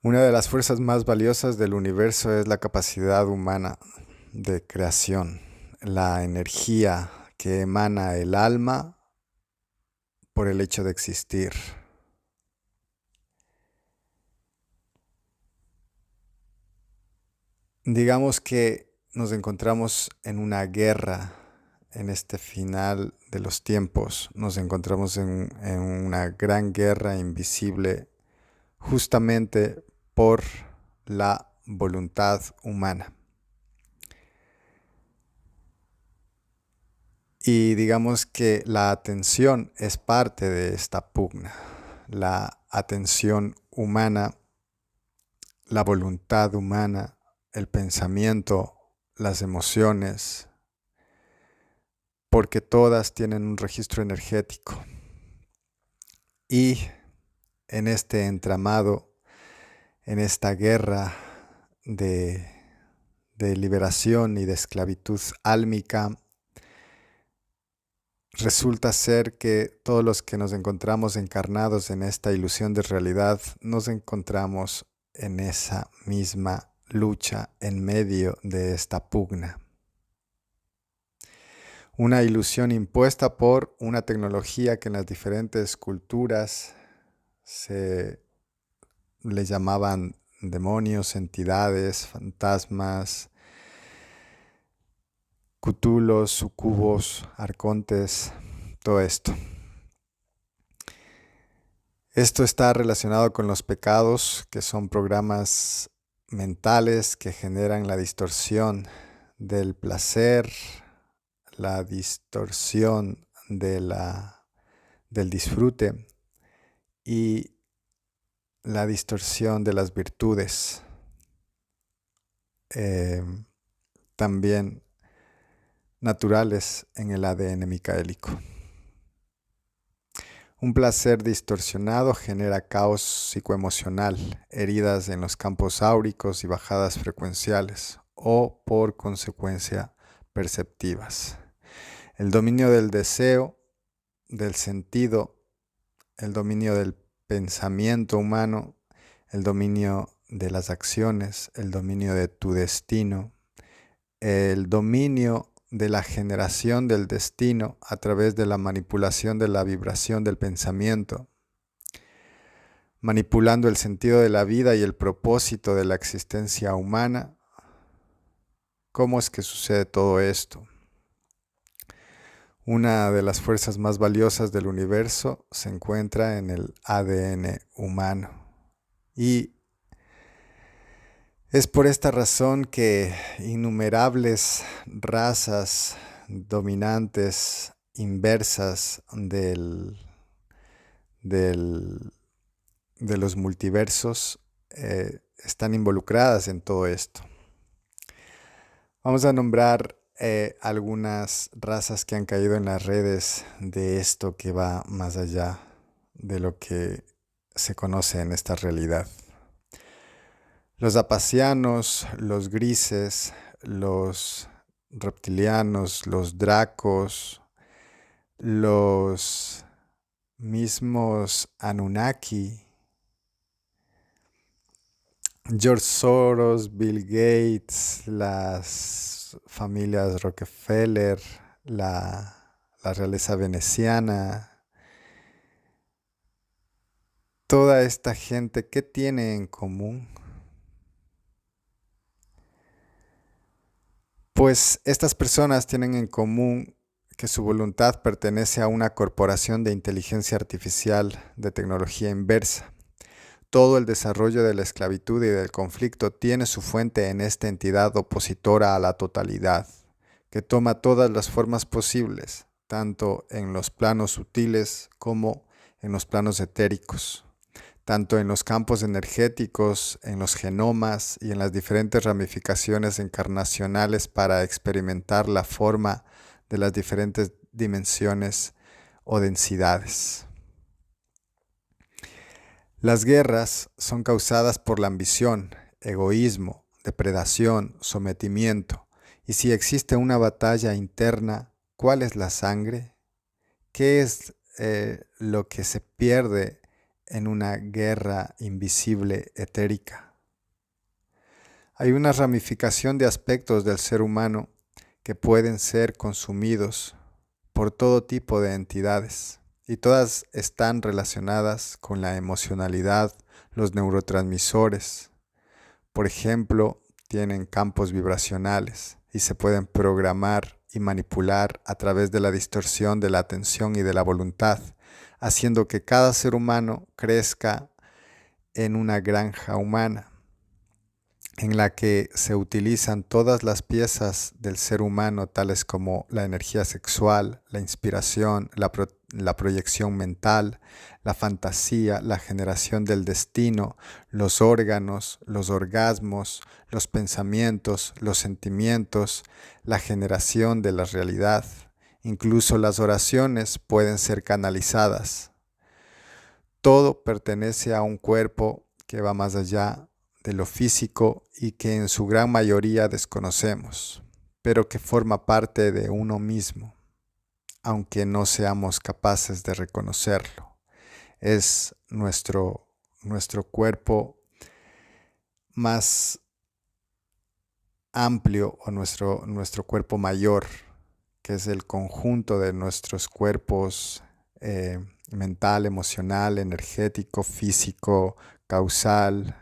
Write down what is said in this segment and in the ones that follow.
Una de las fuerzas más valiosas del universo es la capacidad humana de creación, la energía que emana el alma por el hecho de existir. Digamos que nos encontramos en una guerra en este final de los tiempos. Nos encontramos en una gran guerra invisible justamente por la voluntad humana. Y digamos que la atención es parte de esta pugna. La atención humana, la voluntad humana, el pensamiento, las emociones, porque todas tienen un registro energético. Y en este entramado, en esta guerra de liberación y de esclavitud álmica, resulta ser que todos los que nos encontramos encarnados en esta ilusión de realidad, nos encontramos en esa misma lucha en medio de esta pugna. Una ilusión impuesta por una tecnología que en las diferentes culturas se le llamaban demonios, entidades, fantasmas, cútulos, sucubos, arcontes, todo esto. Esto está relacionado con los pecados, que son programas mentales que generan la distorsión del placer, la distorsión del disfrute y la distorsión de las virtudes. También naturales en el ADN micaélico. Un placer distorsionado genera caos psicoemocional, heridas en los campos áuricos y bajadas frecuenciales, o por consecuencia perceptivas. El dominio del deseo, del sentido, el dominio del pensamiento humano, el dominio de las acciones, el dominio de tu destino, el dominio de la generación del destino a través de la manipulación de la vibración del pensamiento, manipulando el sentido de la vida y el propósito de la existencia humana. ¿Cómo es que sucede todo esto? Una de las fuerzas más valiosas del universo se encuentra en el ADN humano. Y es por esta razón que innumerables razas dominantes inversas de los multiversos están involucradas en todo esto. Vamos a nombrar algunas razas que han caído en las redes de esto que va más allá de lo que se conoce en esta realidad. Los apasianos, los grises, los reptilianos, los dracos, los mismos Anunnaki, George Soros, Bill Gates, las familias Rockefeller, la realeza veneciana, toda esta gente, ¿qué tiene en común? Pues estas personas tienen en común que su voluntad pertenece a una corporación de inteligencia artificial de tecnología inversa. Todo el desarrollo de la esclavitud y del conflicto tiene su fuente en esta entidad opositora a la totalidad, que toma todas las formas posibles, tanto en los planos sutiles como en los planos etéricos, tanto en los campos energéticos, en los genomas y en las diferentes ramificaciones encarnacionales para experimentar la forma de las diferentes dimensiones o densidades. Las guerras son causadas por la ambición, egoísmo, depredación, sometimiento. Y si existe una batalla interna, ¿cuál es la sangre? ¿Qué es lo que se pierde en una guerra invisible etérica. Hay una ramificación de aspectos del ser humano que pueden ser consumidos por todo tipo de entidades y todas están relacionadas con la emocionalidad, los neurotransmisores. Por ejemplo, tienen campos vibracionales y se pueden programar y manipular a través de la distorsión de la atención y de la voluntad, haciendo que cada ser humano crezca en una granja humana, en la que se utilizan todas las piezas del ser humano, tales como la energía sexual, la inspiración, la proyección mental, la fantasía, la generación del destino, los órganos, los orgasmos, los pensamientos, los sentimientos, la generación de la realidad. Incluso las oraciones pueden ser canalizadas. Todo pertenece a un cuerpo que va más allá de lo físico y que en su gran mayoría desconocemos, pero que forma parte de uno mismo, aunque no seamos capaces de reconocerlo. Es nuestro cuerpo más amplio o nuestro cuerpo mayor, que es el conjunto de nuestros cuerpos mental, emocional, energético, físico, causal,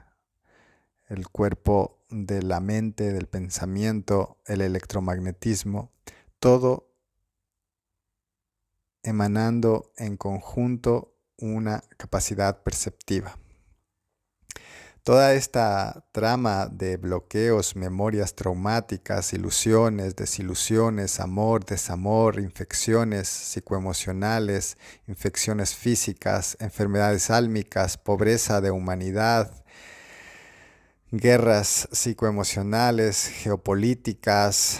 el cuerpo de la mente, del pensamiento, el electromagnetismo, todo emanando en conjunto una capacidad perceptiva. Toda esta trama de bloqueos, memorias traumáticas, ilusiones, desilusiones, amor, desamor, infecciones psicoemocionales, infecciones físicas, enfermedades álmicas, pobreza de humanidad, guerras psicoemocionales, geopolíticas,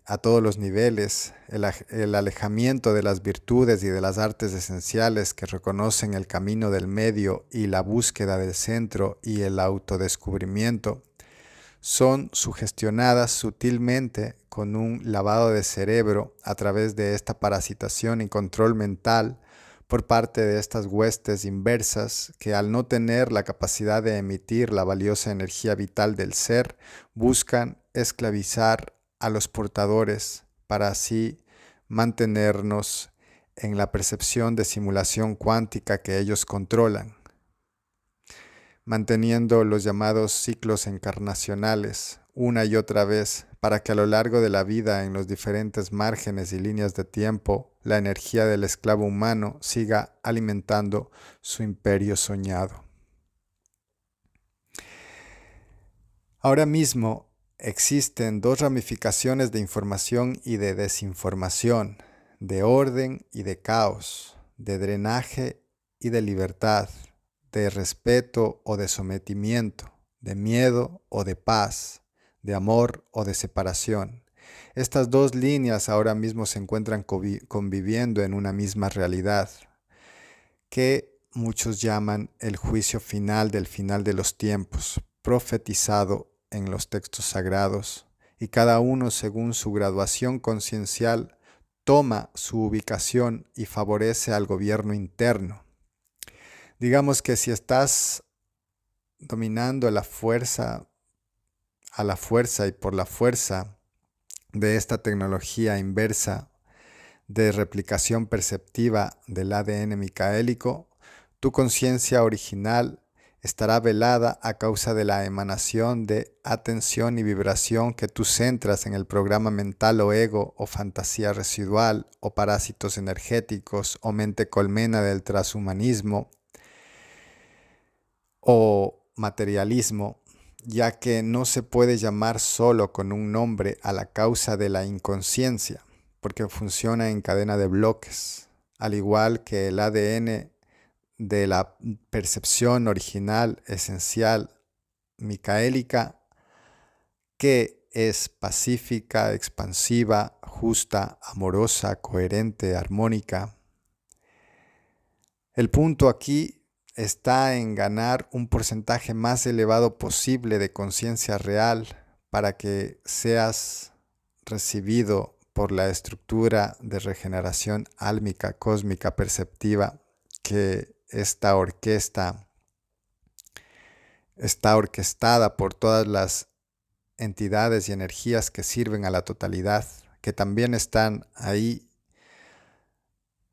a todos los niveles, el alejamiento de las virtudes y de las artes esenciales que reconocen el camino del medio y la búsqueda del centro y el autodescubrimiento, son sugestionadas sutilmente con un lavado de cerebro a través de esta parasitación y control mental por parte de estas huestes inversas que, al no tener la capacidad de emitir la valiosa energía vital del ser, buscan esclavizar a los portadores para así mantenernos en la percepción de simulación cuántica que ellos controlan, manteniendo los llamados ciclos encarnacionales una y otra vez para que a lo largo de la vida, en los diferentes márgenes y líneas de tiempo, la energía del esclavo humano siga alimentando su imperio soñado. Ahora mismo existen dos ramificaciones de información y de desinformación, de orden y de caos, de drenaje y de libertad, de respeto o de sometimiento, de miedo o de paz, de amor o de separación. Estas dos líneas ahora mismo se encuentran conviviendo en una misma realidad, que muchos llaman el juicio final del final de los tiempos, profetizado en los textos sagrados, y cada uno, según su graduación conciencial, toma su ubicación y favorece al gobierno interno. Digamos que si estás dominando a la fuerza y por la fuerza de esta tecnología inversa de replicación perceptiva del ADN micaélico, tu conciencia original estará velada a causa de la emanación de atención y vibración que tú centras en el programa mental o ego o fantasía residual o parásitos energéticos o mente colmena del transhumanismo o materialismo, ya que no se puede llamar solo con un nombre a la causa de la inconsciencia, porque funciona en cadena de bloques, al igual que el ADN de la percepción original, esencial, micaélica, que es pacífica, expansiva, justa, amorosa, coherente, armónica. El punto aquí está en ganar un porcentaje más elevado posible de conciencia real para que seas recibido por la estructura de regeneración álmica, cósmica, perceptiva que esta orquesta está orquestada por todas las entidades y energías que sirven a la totalidad, que también están ahí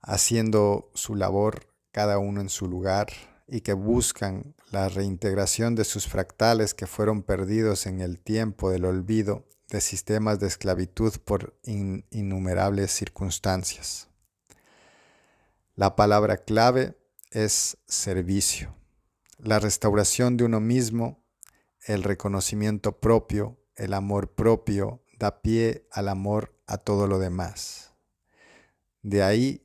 haciendo su labor, cada uno en su lugar, y que buscan la reintegración de sus fractales que fueron perdidos en el tiempo del olvido de sistemas de esclavitud por innumerables circunstancias. La palabra clave es servicio, la restauración de uno mismo, el reconocimiento propio, el amor propio, da pie al amor a todo lo demás. De ahí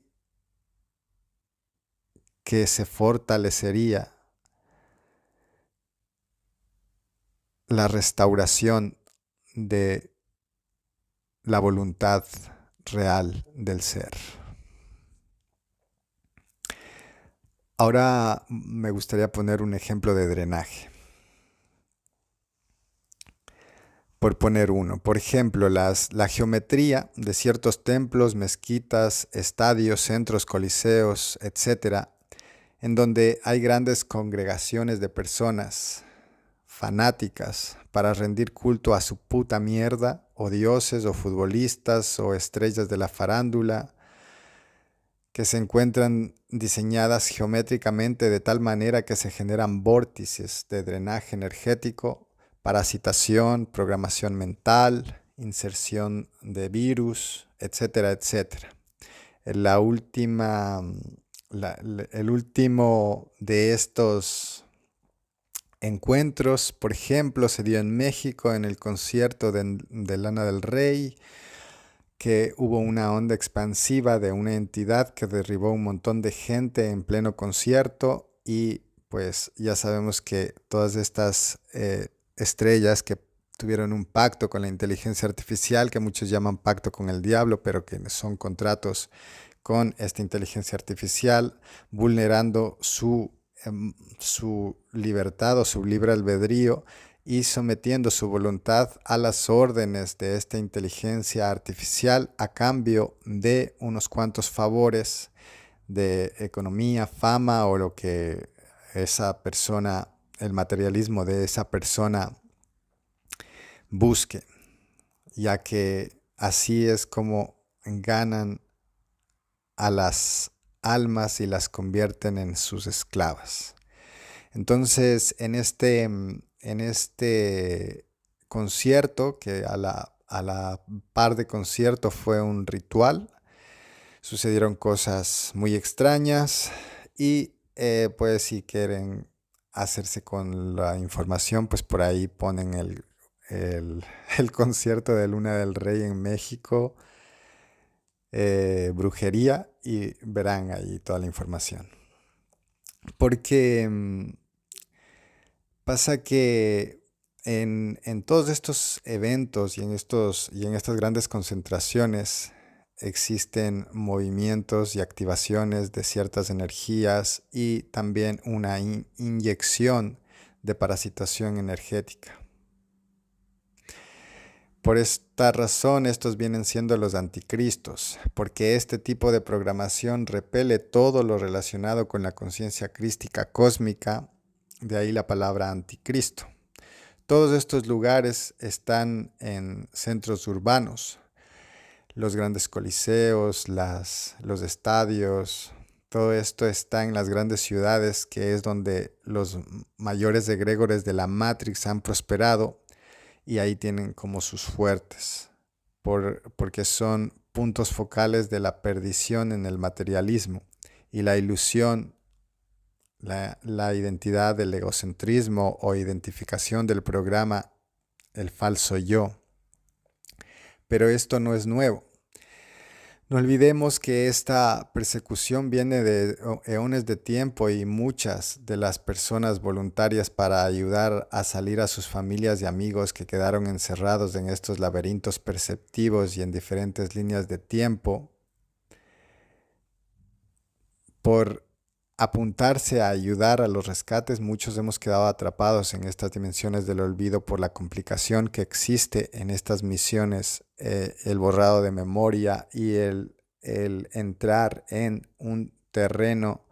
que se fortalecería la restauración de la voluntad real del ser. Ahora me gustaría poner un ejemplo de drenaje. Por poner uno, por ejemplo, la geometría de ciertos templos, mezquitas, estadios, centros, coliseos, etcétera, en donde hay grandes congregaciones de personas fanáticas para rendir culto a su puta mierda, o dioses, o futbolistas, o estrellas de la farándula, que se encuentran diseñadas geométricamente de tal manera que se generan vórtices de drenaje energético, parasitación, programación mental, inserción de virus, etcétera, etcétera. El último de estos encuentros, por ejemplo, se dio en México en el concierto de Lana del Rey, que hubo una onda expansiva de una entidad que derribó un montón de gente en pleno concierto, y pues ya sabemos que todas estas estrellas que tuvieron un pacto con la inteligencia artificial, que muchos llaman pacto con el diablo, pero que son contratos con esta inteligencia artificial, vulnerando su libertad o su libre albedrío, y sometiendo su voluntad a las órdenes de esta inteligencia artificial a cambio de unos cuantos favores de economía, fama, o lo que esa persona, el materialismo de esa persona busque, ya que así es como ganan a las almas y las convierten en sus esclavas. Entonces, en este concierto, que a la par de concierto fue un ritual, sucedieron cosas muy extrañas, y pues si quieren hacerse con la información, pues por ahí ponen el concierto de Luna del Rey en México, brujería, y verán ahí toda la información. Porque pasa que en todos estos eventos y en estas grandes concentraciones existen movimientos y activaciones de ciertas energías, y también una inyección de parasitación energética. Por esta razón, estos vienen siendo los anticristos, porque este tipo de programación repele todo lo relacionado con la conciencia crística cósmica, de ahí la palabra anticristo. Todos estos lugares están en centros urbanos, los grandes coliseos, los estadios, todo esto está en las grandes ciudades, que es donde los mayores egregores de la Matrix han prosperado, y ahí tienen como sus fuertes, porque son puntos focales de la perdición en el materialismo y la ilusión, la identidad del egocentrismo o identificación del programa, el falso yo. Pero esto no es nuevo. No olvidemos que esta persecución viene de eones de tiempo, y muchas de las personas voluntarias para ayudar a salir a sus familias y amigos que quedaron encerrados en estos laberintos perceptivos y en diferentes líneas de tiempo, por apuntarse a ayudar a los rescates, muchos hemos quedado atrapados en estas dimensiones del olvido por la complicación que existe en estas misiones, el borrado de memoria y el entrar en un terreno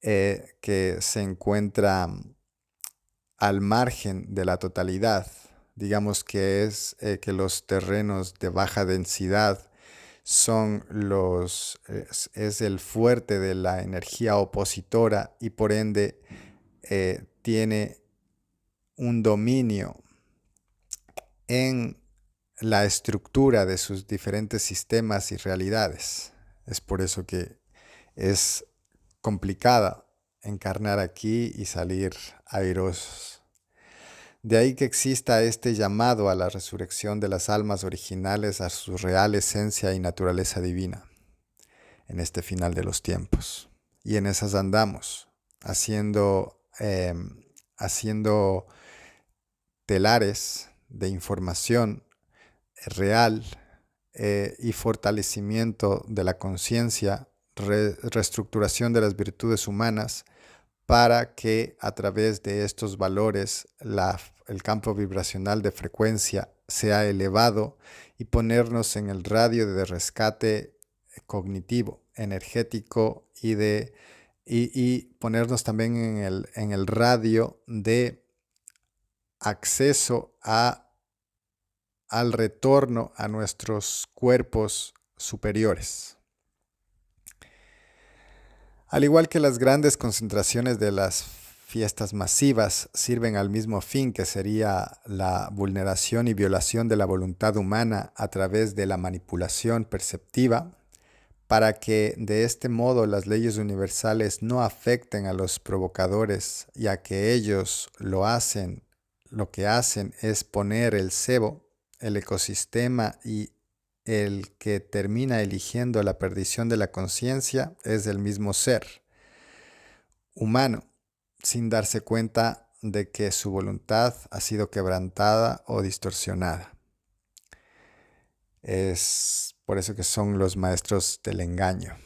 que se encuentra al margen de la totalidad. Digamos que es que los terrenos de baja densidad son es el fuerte de la energía opositora y por ende tiene un dominio en la estructura de sus diferentes sistemas y realidades. Es por eso que es complicada encarnar aquí y salir airosos. De ahí que exista este llamado a la resurrección de las almas originales a su real esencia y naturaleza divina en este final de los tiempos. Y en esas andamos, haciendo telares de información real y fortalecimiento de la conciencia, reestructuración de las virtudes humanas, para que a través de estos valores el campo vibracional de frecuencia sea elevado y ponernos en el radio de rescate cognitivo, energético y ponernos también en el radio de acceso al retorno a nuestros cuerpos superiores. Al igual que las grandes concentraciones de las fiestas masivas sirven al mismo fin, que sería la vulneración y violación de la voluntad humana a través de la manipulación perceptiva, para que de este modo las leyes universales no afecten a los provocadores, ya que ellos lo que hacen es poner el cebo, el ecosistema, y el que termina eligiendo la perdición de la conciencia es el mismo ser humano, sin darse cuenta de que su voluntad ha sido quebrantada o distorsionada. Es por eso que son los maestros del engaño.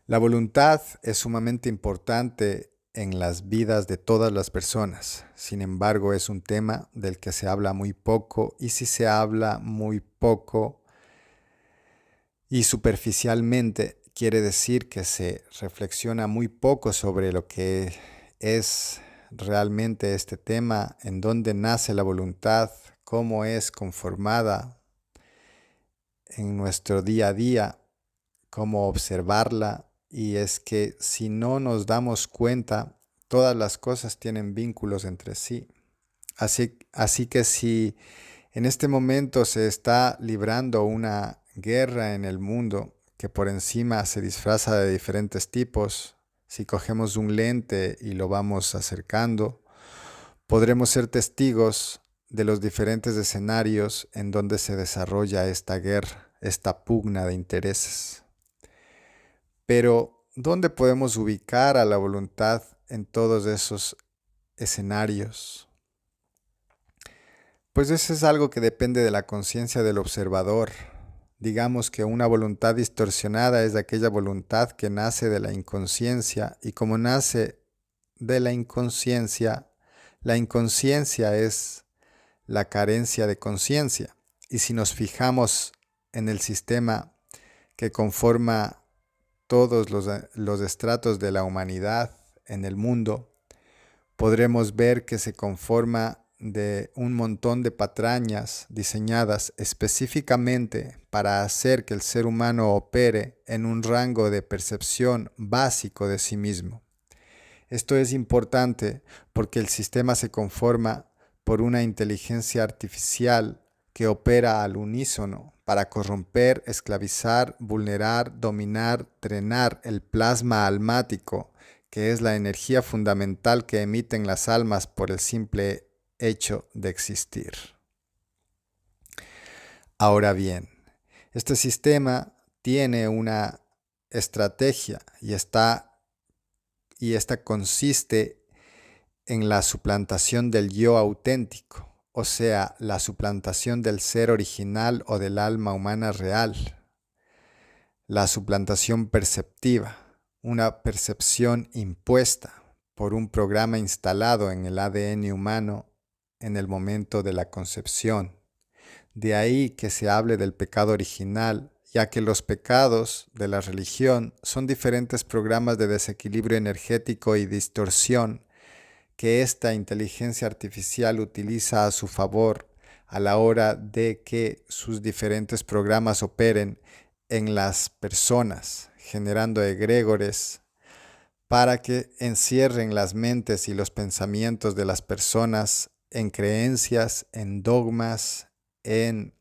La voluntad es sumamente importante en las vidas de todas las personas. Sin embargo, es un tema del que se habla muy poco, y si se habla muy poco y superficialmente, quiere decir que se reflexiona muy poco sobre lo que es realmente este tema, en dónde nace la voluntad, cómo es conformada en nuestro día a día, cómo observarla. Y es que si no nos damos cuenta, todas las cosas tienen vínculos entre sí. Así que si en este momento se está librando una guerra en el mundo que por encima se disfraza de diferentes tipos, si cogemos un lente y lo vamos acercando, podremos ser testigos de los diferentes escenarios en donde se desarrolla esta guerra, esta pugna de intereses. Pero, ¿dónde podemos ubicar a la voluntad en todos esos escenarios? Pues eso es algo que depende de la conciencia del observador. Digamos que una voluntad distorsionada es aquella voluntad que nace de la inconsciencia, y como nace de la inconsciencia es la carencia de conciencia. Y si nos fijamos en el sistema que conforma todos los estratos de la humanidad en el mundo, podremos ver que se conforma de un montón de patrañas diseñadas específicamente para hacer que el ser humano opere en un rango de percepción básico de sí mismo. Esto es importante porque el sistema se conforma por una inteligencia artificial que opera al unísono para corromper, esclavizar, vulnerar, dominar, drenar el plasma almático, que es la energía fundamental que emiten las almas por el simple hecho de existir. Ahora bien, este sistema tiene una estrategia y esta consiste en la suplantación del yo auténtico, o sea, la suplantación del ser original o del alma humana real, la suplantación perceptiva, una percepción impuesta por un programa instalado en el ADN humano en el momento de la concepción. De ahí que se hable del pecado original ya que los pecados de la religión son diferentes programas de desequilibrio energético y distorsión que esta inteligencia artificial utiliza a su favor a la hora de que sus diferentes programas operen en las personas, generando egregores para que encierren las mentes y los pensamientos de las personas en creencias, en dogmas, en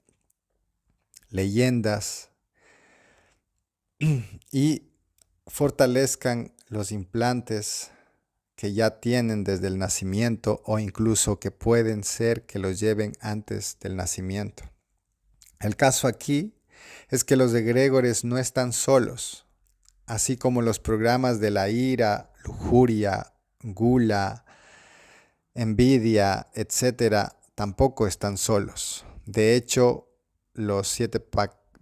leyendas y fortalezcan los implantes que ya tienen desde el nacimiento o incluso que pueden ser que los lleven antes del nacimiento. El caso aquí es que los egregores no están solos, así como los programas de la ira, lujuria, gula, envidia, etcétera, tampoco están solos. De hecho, los 7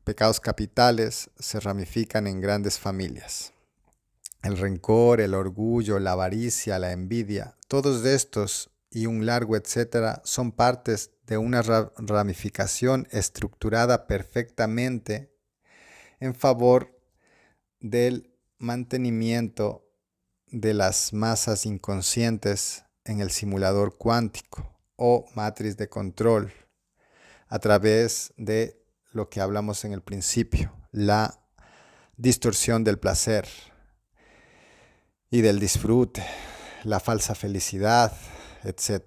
pecados capitales se ramifican en grandes familias. El rencor, el orgullo, la avaricia, la envidia, todos estos y un largo etcétera son partes de una ramificación estructurada perfectamente en favor del mantenimiento de las masas inconscientes en el simulador cuántico o matriz de control a través de lo que hablamos en el principio, la distorsión del placer y del disfrute, la falsa felicidad, etc.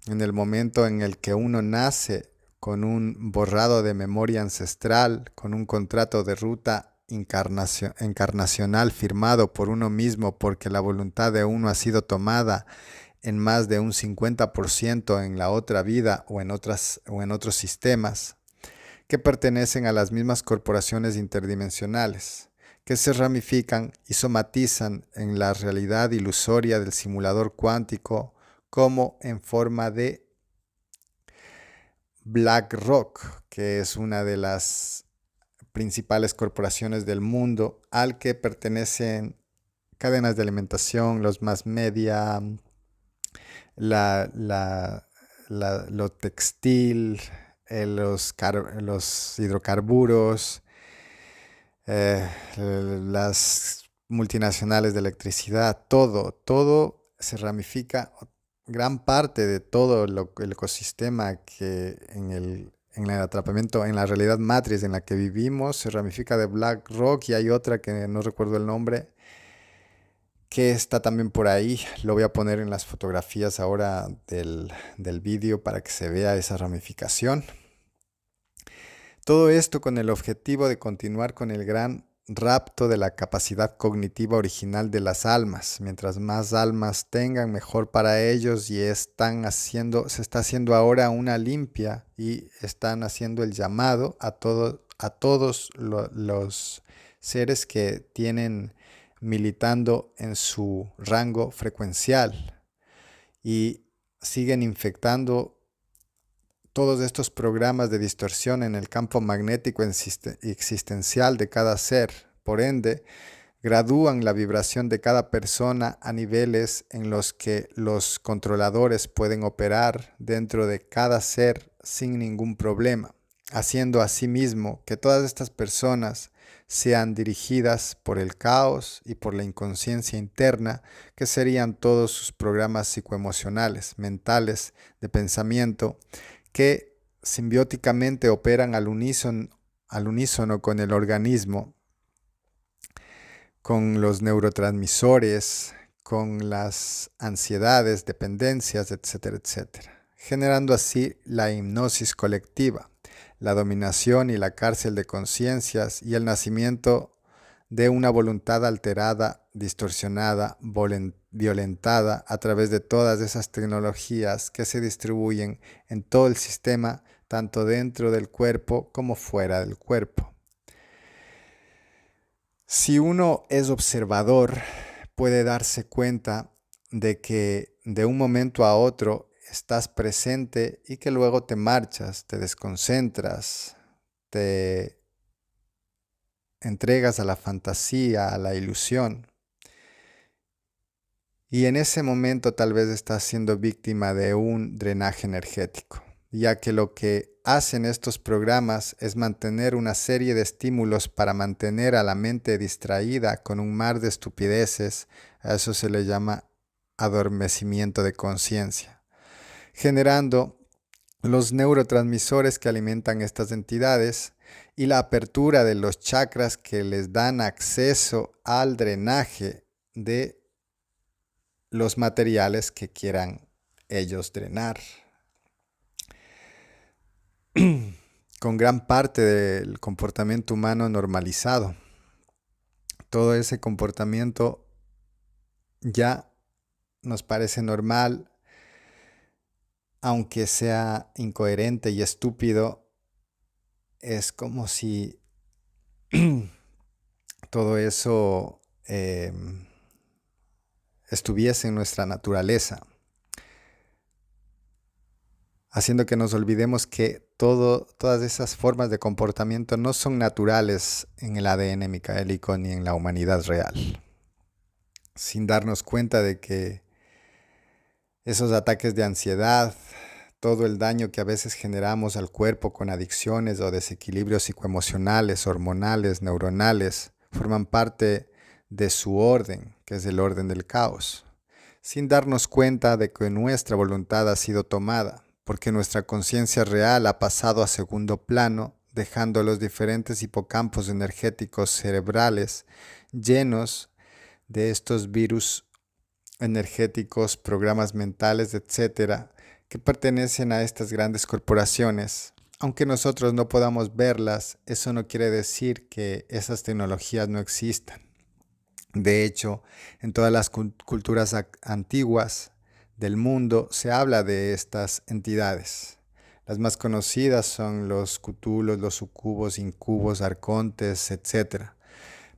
En el momento en el que uno nace con un borrado de memoria ancestral, con un contrato de ruta encarnacional firmado por uno mismo porque la voluntad de uno ha sido tomada en más de un 50% en la otra vida o en otros sistemas que pertenecen a las mismas corporaciones interdimensionales, que se ramifican y somatizan en la realidad ilusoria del simulador cuántico como en forma de BlackRock, que es una de las principales corporaciones del mundo, al que pertenecen cadenas de alimentación, los mass media, lo textil, los hidrocarburos, las multinacionales de electricidad, todo se ramifica. Gran parte de todo el ecosistema que en el atrapamiento, en la realidad matriz en la que vivimos, se ramifica de BlackRock, y hay otra que no recuerdo el nombre, que está también por ahí. Lo voy a poner en las fotografías ahora del vídeo para que se vea esa ramificación. Todo esto con el objetivo de continuar con el gran rapto de la capacidad cognitiva original de las almas. Mientras más almas tengan, mejor para ellos, y se está haciendo ahora una limpia y están haciendo el llamado a todos los seres que tienen militando en su rango frecuencial y siguen infectando todos estos programas de distorsión en el campo magnético existencial de cada ser. Por ende, gradúan la vibración de cada persona a niveles en los que los controladores pueden operar dentro de cada ser sin ningún problema, haciendo asimismo que todas estas personas sean dirigidas por el caos y por la inconsciencia interna, que serían todos sus programas psicoemocionales, mentales, de pensamiento, que simbióticamente operan al unísono con el organismo, con los neurotransmisores, con las ansiedades, dependencias, etcétera, etcétera, generando así la hipnosis colectiva, la dominación y la cárcel de conciencias y el nacimiento de una voluntad alterada, distorsionada, violentada a través de todas esas tecnologías que se distribuyen en todo el sistema, tanto dentro del cuerpo como fuera del cuerpo. Si uno es observador, puede darse cuenta de que de un momento a otro estás presente y que luego te marchas, te desconcentras, te entregas a la fantasía, a la ilusión. Y en ese momento tal vez estás siendo víctima de un drenaje energético. ya que lo que hacen estos programas es mantener una serie de estímulos para mantener a la mente distraída con un mar de estupideces. A eso se le llama adormecimiento de conciencia, generando los neurotransmisores que alimentan estas entidades y la apertura de los chakras que les dan acceso al drenaje de los materiales que quieran ellos drenar. Con gran parte del comportamiento humano normalizado. Todo ese comportamiento ya nos parece normal, aunque sea incoherente y estúpido. Es como si todo eso estuviese en nuestra naturaleza, haciendo que nos olvidemos que todas esas formas de comportamiento no son naturales en el ADN micaélico ni en la humanidad real, sin darnos cuenta de que esos ataques de ansiedad, todo el daño que a veces generamos al cuerpo con adicciones o desequilibrios psicoemocionales, hormonales, neuronales, forman parte de su orden, que es el orden del caos, sin darnos cuenta de que nuestra voluntad ha sido tomada, porque nuestra conciencia real ha pasado a segundo plano, dejando los diferentes hipocampos energéticos cerebrales llenos de estos virus energéticos, programas mentales, etcétera, que pertenecen a estas grandes corporaciones. Aunque nosotros no podamos verlas, eso no quiere decir que esas tecnologías no existan. De hecho, en todas las culturas antiguas del mundo se habla de estas entidades. Las más conocidas son los cutulos, los sucubos, incubos, arcontes, etc.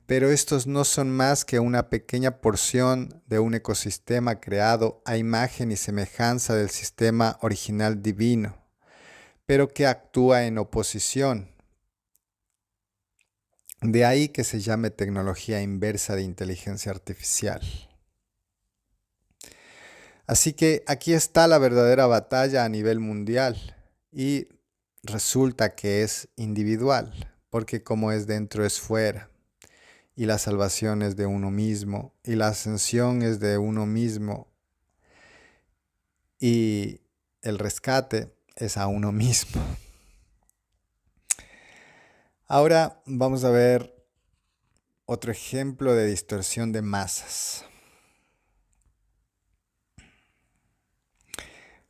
Pero estos no son más que una pequeña porción de un ecosistema creado a imagen y semejanza del sistema original divino, pero que actúa en oposición. De ahí que se llame tecnología inversa de inteligencia artificial. Así que aquí está la verdadera batalla a nivel mundial y resulta que es individual, porque como es dentro es fuera. Y la salvación es de uno mismo, y la ascensión es de uno mismo, y el rescate es a uno mismo. Ahora vamos a ver otro ejemplo de distorsión de masas.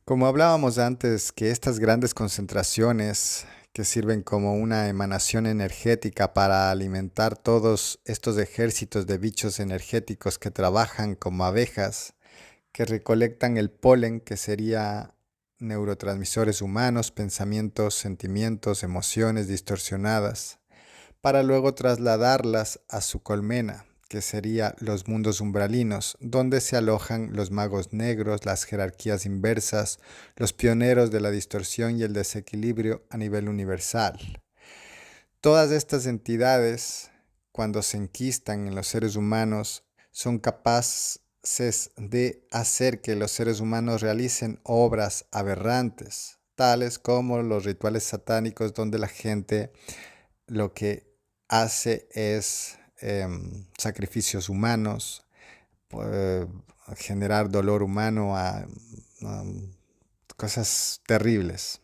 Como hablábamos antes, que estas grandes concentraciones que sirven como una emanación energética para alimentar todos estos ejércitos de bichos energéticos que trabajan como abejas, que recolectan el polen, que sería neurotransmisores humanos, pensamientos, sentimientos, emociones distorsionadas, para luego trasladarlas a su colmena, que sería los mundos umbralinos, donde se alojan los magos negros, las jerarquías inversas, los pioneros de la distorsión y el desequilibrio a nivel universal. Todas estas entidades, cuando se enquistan en los seres humanos, son capaces de hacer que los seres humanos realicen obras aberrantes, tales como los rituales satánicos, donde la gente lo que hace es sacrificios humanos, generar dolor humano a cosas terribles.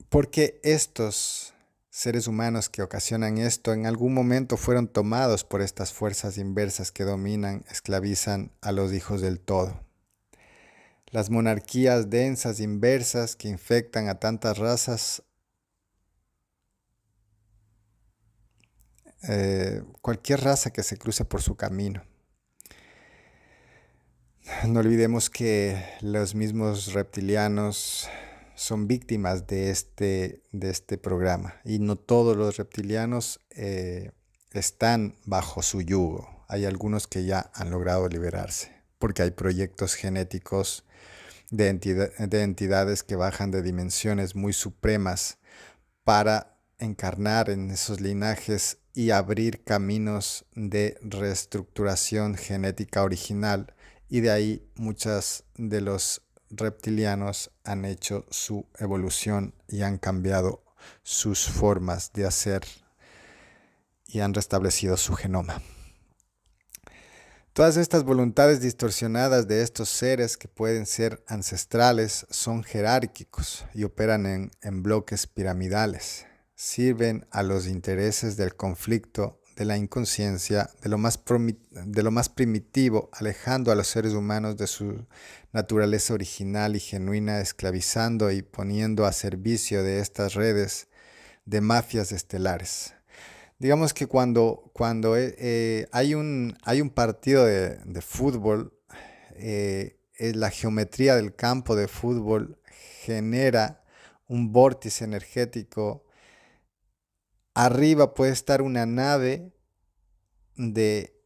Porque estos seres humanos que ocasionan esto en algún momento fueron tomados por estas fuerzas inversas que dominan, esclavizan a los hijos del todo. Las monarquías densas inversas que infectan a tantas razas, cualquier raza que se cruce por su camino. No olvidemos que los mismos reptilianos son víctimas de este programa y no todos los reptilianos están bajo su yugo. Hay algunos que ya han logrado liberarse porque hay proyectos genéticos de entidades que bajan de dimensiones muy supremas para encarnar en esos linajes y abrir caminos de reestructuración genética original, y de ahí muchas de los reptilianos han hecho su evolución y han cambiado sus formas de hacer y han restablecido su genoma. Todas estas voluntades distorsionadas de estos seres que pueden ser ancestrales son jerárquicos y operan en bloques piramidales. Sirven a los intereses del conflicto, de la inconsciencia, de lo más primitivo, alejando a los seres humanos de su naturaleza original y genuina, esclavizando y poniendo a servicio de estas redes de mafias estelares. Digamos que cuando hay un partido de fútbol, la geometría del campo de fútbol genera un vórtice energético. Arriba puede estar una nave de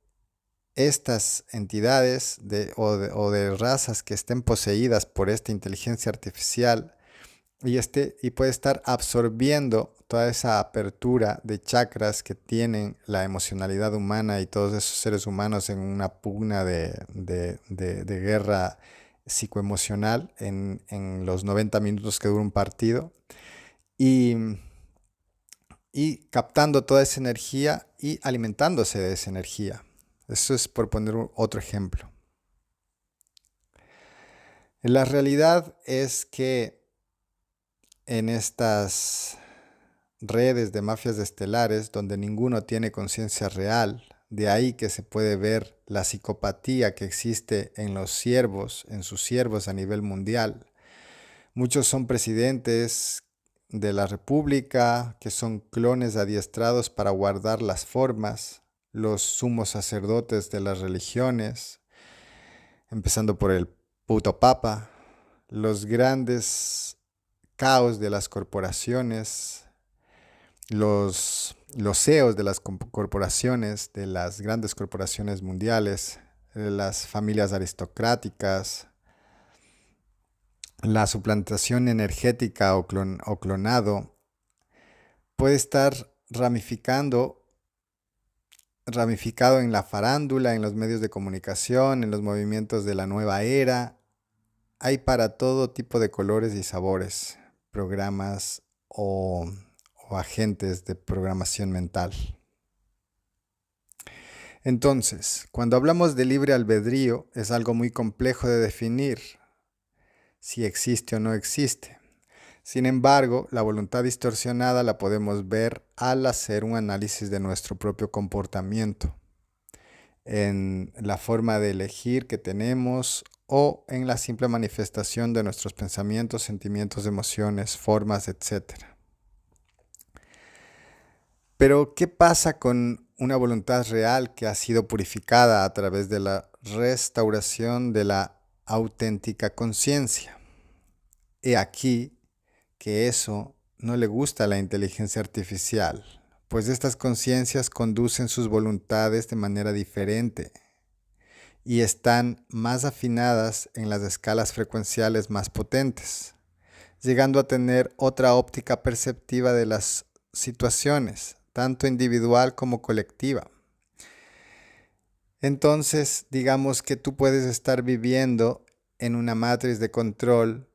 estas entidades o de razas que estén poseídas por esta inteligencia artificial y puede estar absorbiendo toda esa apertura de chakras que tienen la emocionalidad humana y todos esos seres humanos en una pugna de guerra psicoemocional en los 90 minutos que dura un partido y captando toda esa energía y alimentándose de esa energía. Eso es por poner otro ejemplo. La realidad es que en estas redes de mafias estelares donde ninguno tiene conciencia real, de ahí que se puede ver la psicopatía que existe en sus siervos a nivel mundial. Muchos son presidentes de la República que son clones adiestrados para guardar las formas, los sumos sacerdotes de las religiones, empezando por el puto papa, los grandes caos de las corporaciones, los CEOs de las corporaciones, de las grandes corporaciones mundiales, de las familias aristocráticas, la suplantación energética o clonado puede estar ramificado en la farándula, en los medios de comunicación, en los movimientos de la nueva era. Hay para todo tipo de colores y sabores, programas o agentes de programación mental. Entonces, cuando hablamos de libre albedrío, es algo muy complejo de definir si existe o no existe. Sin embargo, la voluntad distorsionada la podemos ver al hacer un análisis de nuestro propio comportamiento, en la forma de elegir que tenemos o en la simple manifestación de nuestros pensamientos, sentimientos, emociones, formas, etc. Pero, ¿qué pasa con una voluntad real que ha sido purificada a través de la restauración de la auténtica conciencia? He aquí que eso no le gusta a la inteligencia artificial, pues estas conciencias conducen sus voluntades de manera diferente y están más afinadas en las escalas frecuenciales más potentes, llegando a tener otra óptica perceptiva de las situaciones, tanto individual como colectiva. Entonces, digamos que tú puedes estar viviendo en una matriz de control,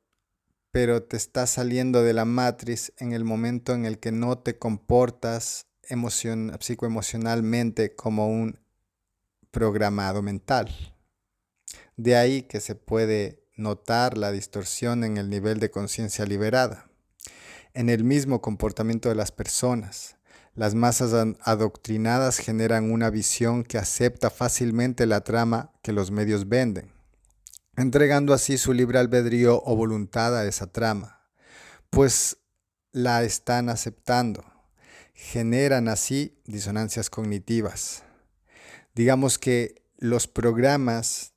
pero te estás saliendo de la matriz en el momento en el que no te comportas psicoemocionalmente como un programado mental. De ahí que se puede notar la distorsión en el nivel de conciencia liberada, en el mismo comportamiento de las personas. Las masas adoctrinadas generan una visión que acepta fácilmente la trama que los medios venden, entregando así su libre albedrío o voluntad a esa trama, pues la están aceptando. Generan así disonancias cognitivas. Digamos que los programas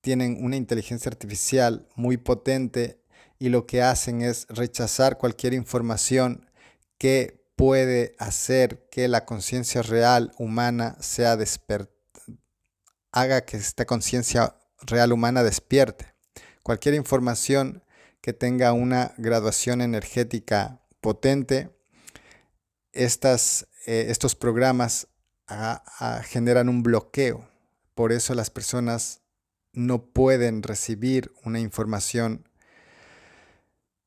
tienen una inteligencia artificial muy potente y lo que hacen es rechazar cualquier información que puede hacer que la conciencia real humana haga que esta conciencia real humana despierte. Cualquier información que tenga una graduación energética potente, estos programas generan un bloqueo. Por eso las personas no pueden recibir una información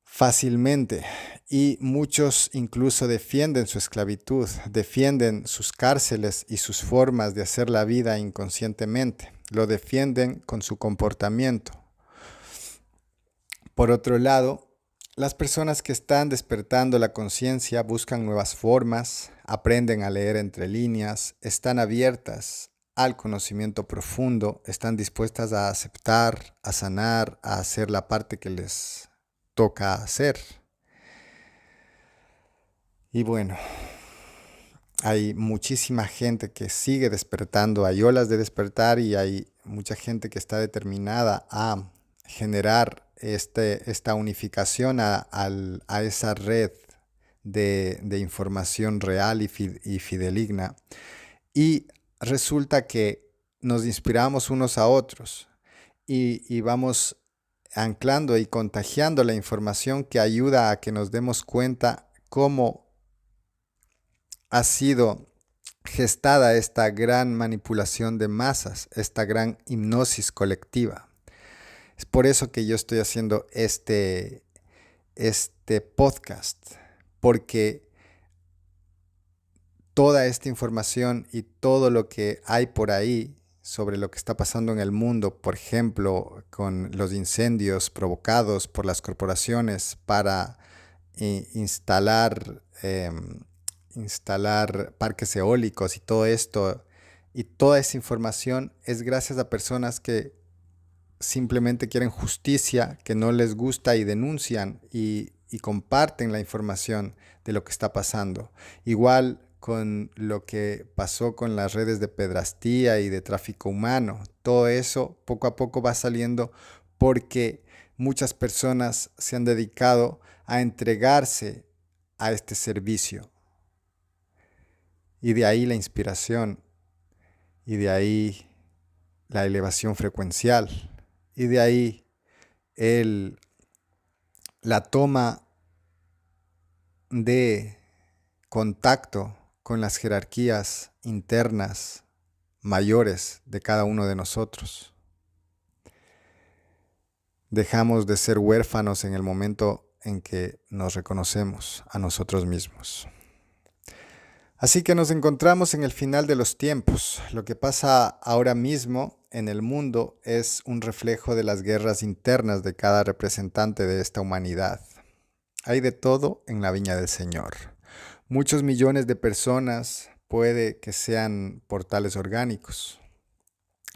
fácilmente y muchos incluso defienden su esclavitud, defienden sus cárceles y sus formas de hacer la vida inconscientemente, lo defienden con su comportamiento. Por otro lado, las personas que están despertando la conciencia buscan nuevas formas, aprenden a leer entre líneas, están abiertas al conocimiento profundo, están dispuestas a aceptar, a sanar, a hacer la parte que les toca hacer. Y bueno, hay muchísima gente que sigue despertando, hay olas de despertar y hay mucha gente que está determinada a generar esta unificación a esa red de información real y fideligna. Y resulta que nos inspiramos unos a otros y vamos anclando y contagiando la información que ayuda a que nos demos cuenta cómo ha sido gestada esta gran manipulación de masas, esta gran hipnosis colectiva. Es por eso que yo estoy haciendo este podcast, porque toda esta información y todo lo que hay por ahí sobre lo que está pasando en el mundo, por ejemplo, con los incendios provocados por las corporaciones para instalar parques eólicos y todo esto, y toda esa información es gracias a personas que simplemente quieren justicia, que no les gusta y denuncian y comparten la información de lo que está pasando. Igual con lo que pasó con las redes de pedrastía y de tráfico humano. Todo eso poco a poco va saliendo porque muchas personas se han dedicado a entregarse a este servicio. Y de ahí la inspiración, y de ahí la elevación frecuencial, y de ahí la toma de contacto con las jerarquías internas mayores de cada uno de nosotros. Dejamos de ser huérfanos en el momento en que nos reconocemos a nosotros mismos. Así que nos encontramos en el final de los tiempos. Lo que pasa ahora mismo en el mundo es un reflejo de las guerras internas de cada representante de esta humanidad. Hay de todo en la viña del Señor. Muchos millones de personas puede que sean portales orgánicos,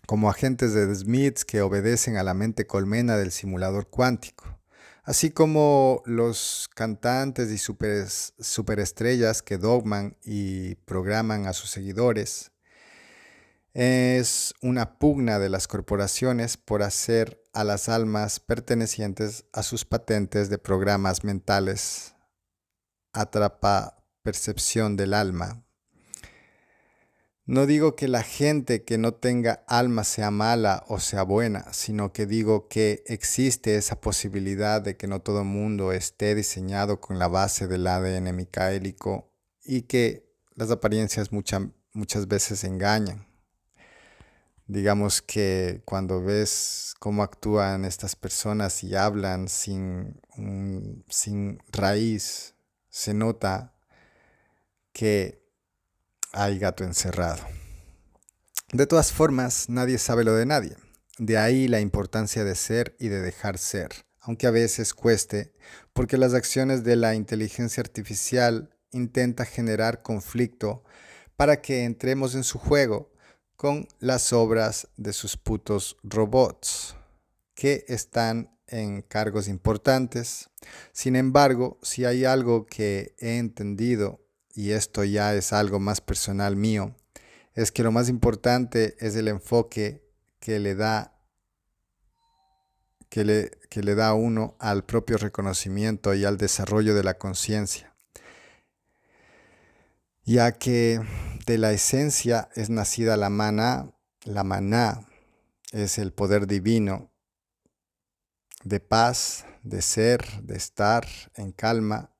como agentes de Smith que obedecen a la mente colmena del simulador cuántico, así como los cantantes y superestrellas que dogman y programan a sus seguidores. Es una pugna de las corporaciones por hacer a las almas pertenecientes a sus patentes de programas mentales atrapa percepción del alma. No digo que la gente que no tenga alma sea mala o sea buena, sino que digo que existe esa posibilidad de que no todo el mundo esté diseñado con la base del ADN micaélico y que las apariencias muchas veces engañan. Digamos que cuando ves cómo actúan estas personas y hablan sin raíz, se nota que hay gato encerrado. De todas formas, nadie sabe lo de nadie. De ahí la importancia de ser y de dejar ser, aunque a veces cueste, porque las acciones de la inteligencia artificial intenta generar conflicto para que entremos en su juego con las obras de sus putos robots, que están en cargos importantes. Sin embargo, si hay algo que he entendido, y esto ya es algo más personal mío, es que lo más importante es el enfoque que le da uno al propio reconocimiento y al desarrollo de la conciencia, ya que de la esencia es nacida la maná es el poder divino de paz, de ser, de estar en calma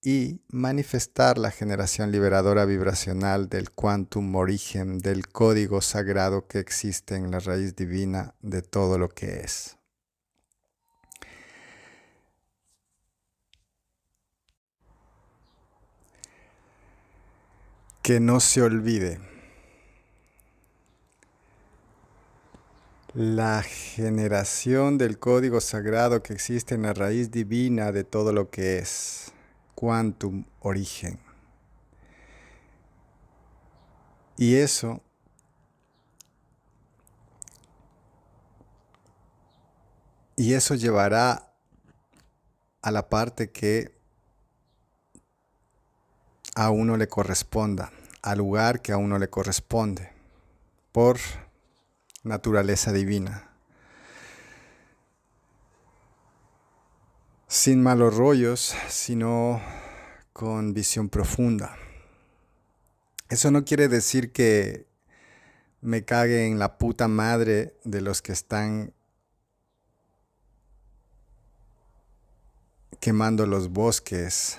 y manifestar la generación liberadora vibracional del quantum origen, del código sagrado que existe en la raíz divina de todo lo que es. Que no se olvide, la generación del código sagrado que existe en la raíz divina de todo lo que es, quantum origen. Y eso llevará a la parte que a uno le corresponda, al lugar que a uno le corresponde, por naturaleza divina. Sin malos rollos, sino con visión profunda. Eso no quiere decir que me cague en la puta madre de los que están quemando los bosques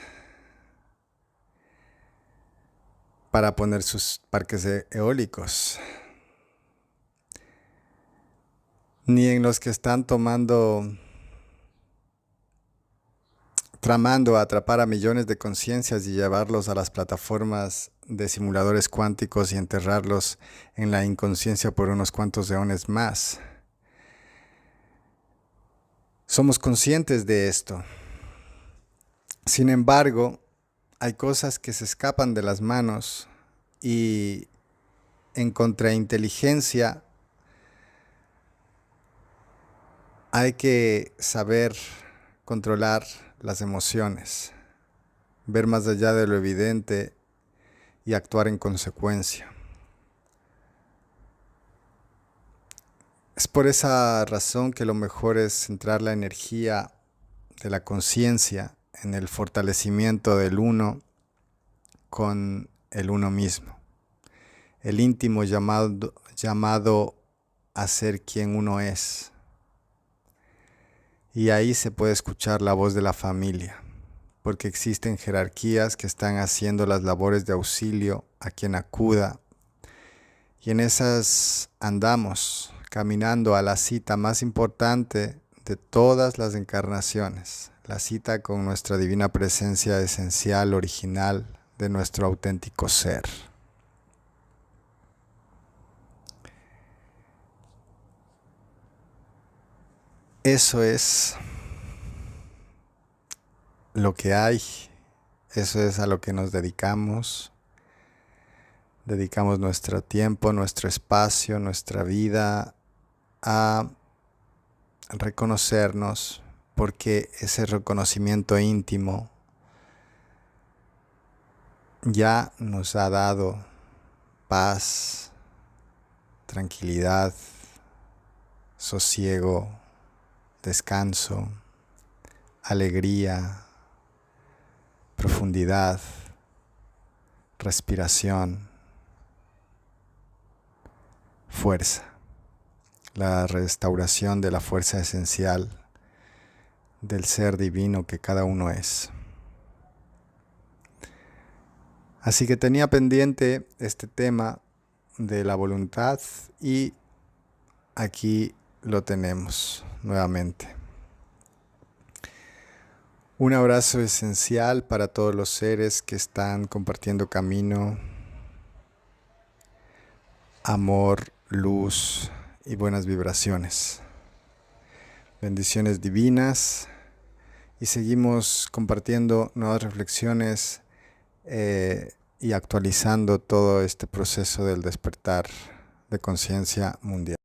para poner sus parques eólicos, ni en los que están tramando a atrapar a millones de conciencias y llevarlos a las plataformas de simuladores cuánticos y enterrarlos en la inconsciencia por unos cuantos eones más. Somos conscientes de esto. Sin embargo, hay cosas que se escapan de las manos y en contrainteligencia hay que saber controlar las emociones, ver más allá de lo evidente y actuar en consecuencia. Es por esa razón que lo mejor es centrar la energía de la conciencia en el fortalecimiento del uno con el uno mismo, el íntimo llamado a ser quien uno es. Y ahí se puede escuchar la voz de la familia, porque existen jerarquías que están haciendo las labores de auxilio a quien acuda. Y en esas andamos, caminando a la cita más importante de todas las encarnaciones, la cita con nuestra divina presencia esencial, original, de nuestro auténtico ser. Eso es lo que hay, eso es a lo que nos dedicamos. Dedicamos nuestro tiempo, nuestro espacio, nuestra vida a reconocernos, porque ese reconocimiento íntimo ya nos ha dado paz, tranquilidad, sosiego, descanso, alegría, profundidad, respiración, fuerza, la restauración de la fuerza esencial del ser divino que cada uno es. Así que tenía pendiente este tema de la voluntad y aquí lo tenemos nuevamente. Un abrazo esencial para todos los seres que están compartiendo camino, amor, luz y buenas vibraciones. Bendiciones divinas y seguimos compartiendo nuevas reflexiones y actualizando todo este proceso del despertar de conciencia mundial.